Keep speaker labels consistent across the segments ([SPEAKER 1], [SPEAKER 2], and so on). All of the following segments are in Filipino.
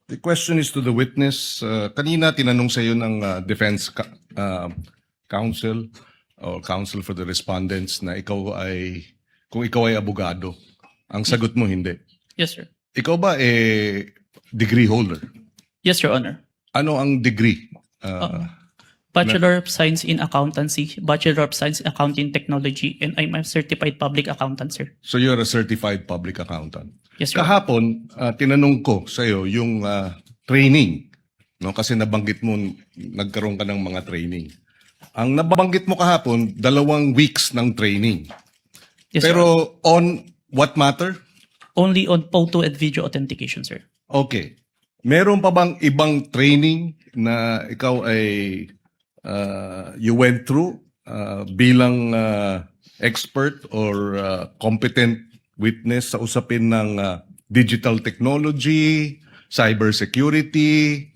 [SPEAKER 1] The question is to the witness. Kanina tinanong sa iyo ng defense counsel or counsel for the respondents na kung ikaw ay abogado. Ang sagot mo hindi.
[SPEAKER 2] Yes, sir.
[SPEAKER 1] Ikaw ba degree holder?
[SPEAKER 2] Yes, Your Honor.
[SPEAKER 1] Ano ang degree?
[SPEAKER 2] Bachelor of Science in Accountancy, Bachelor of Science in Accounting Technology, and I'm a certified public accountant, sir.
[SPEAKER 1] So you're a certified public accountant.
[SPEAKER 2] Yes, sir.
[SPEAKER 1] Kahapon, tinanong ko sa iyo yung training. No? Kasi nabanggit mo, nagkaroon ka ng mga training. Ang nabanggit mo kahapon, 2 weeks ng training.
[SPEAKER 2] Yes, sir.
[SPEAKER 1] Pero on what matter?
[SPEAKER 2] Only on photo and video authentication, sir.
[SPEAKER 1] Okay. Meron pa bang ibang training na ikaw ay you went through bilang expert or competent witness sa usapin ng digital technology, cybersecurity,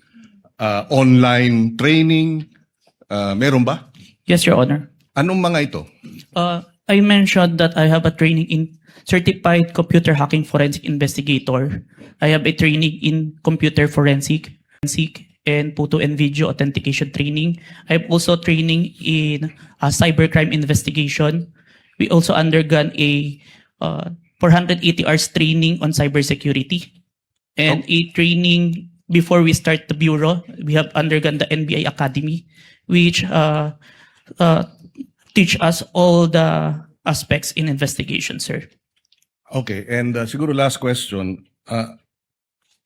[SPEAKER 1] online training? Meron ba?
[SPEAKER 2] Yes, Your Honor.
[SPEAKER 1] Anong mga ito?
[SPEAKER 2] I mentioned that I have a training in Certified Computer Hacking Forensic Investigator. I have a training in Computer Forensic and Photo and Video Authentication training. I have also training in cybercrime investigation. We also undergone a 480 hours training on cybersecurity and a training before we start the bureau. We have undergone the NBI Academy, which teach us all the aspects in investigation, sir.
[SPEAKER 1] Okay, and siguro last question.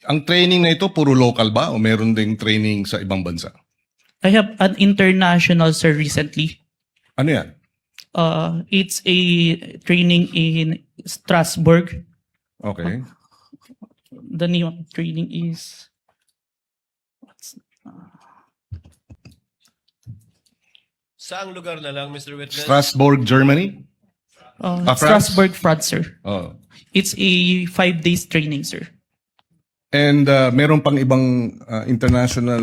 [SPEAKER 1] Ang training na ito, puro local ba o meron ding training sa ibang bansa?
[SPEAKER 2] I have an international, sir, recently.
[SPEAKER 1] Ano yan?
[SPEAKER 2] It's a training in Strasbourg.
[SPEAKER 1] Okay.
[SPEAKER 2] The name of the training is...
[SPEAKER 3] Saang lugar na lang, Mr. Witness?
[SPEAKER 1] Strasbourg, Germany? France?
[SPEAKER 2] Strasbourg, France, sir.
[SPEAKER 1] Oh.
[SPEAKER 2] It's a 5 days training, sir.
[SPEAKER 1] And meron pang ibang international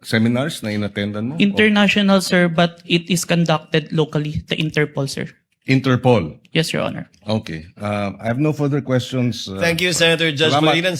[SPEAKER 1] seminars na inattendan mo?
[SPEAKER 2] International, sir, but it is conducted locally, the Interpol, sir.
[SPEAKER 1] Interpol.
[SPEAKER 2] Yes, Your Honor.
[SPEAKER 1] Okay. I have no further questions.
[SPEAKER 3] Thank you, Senator Judge
[SPEAKER 1] Salamat.
[SPEAKER 3] Malinan.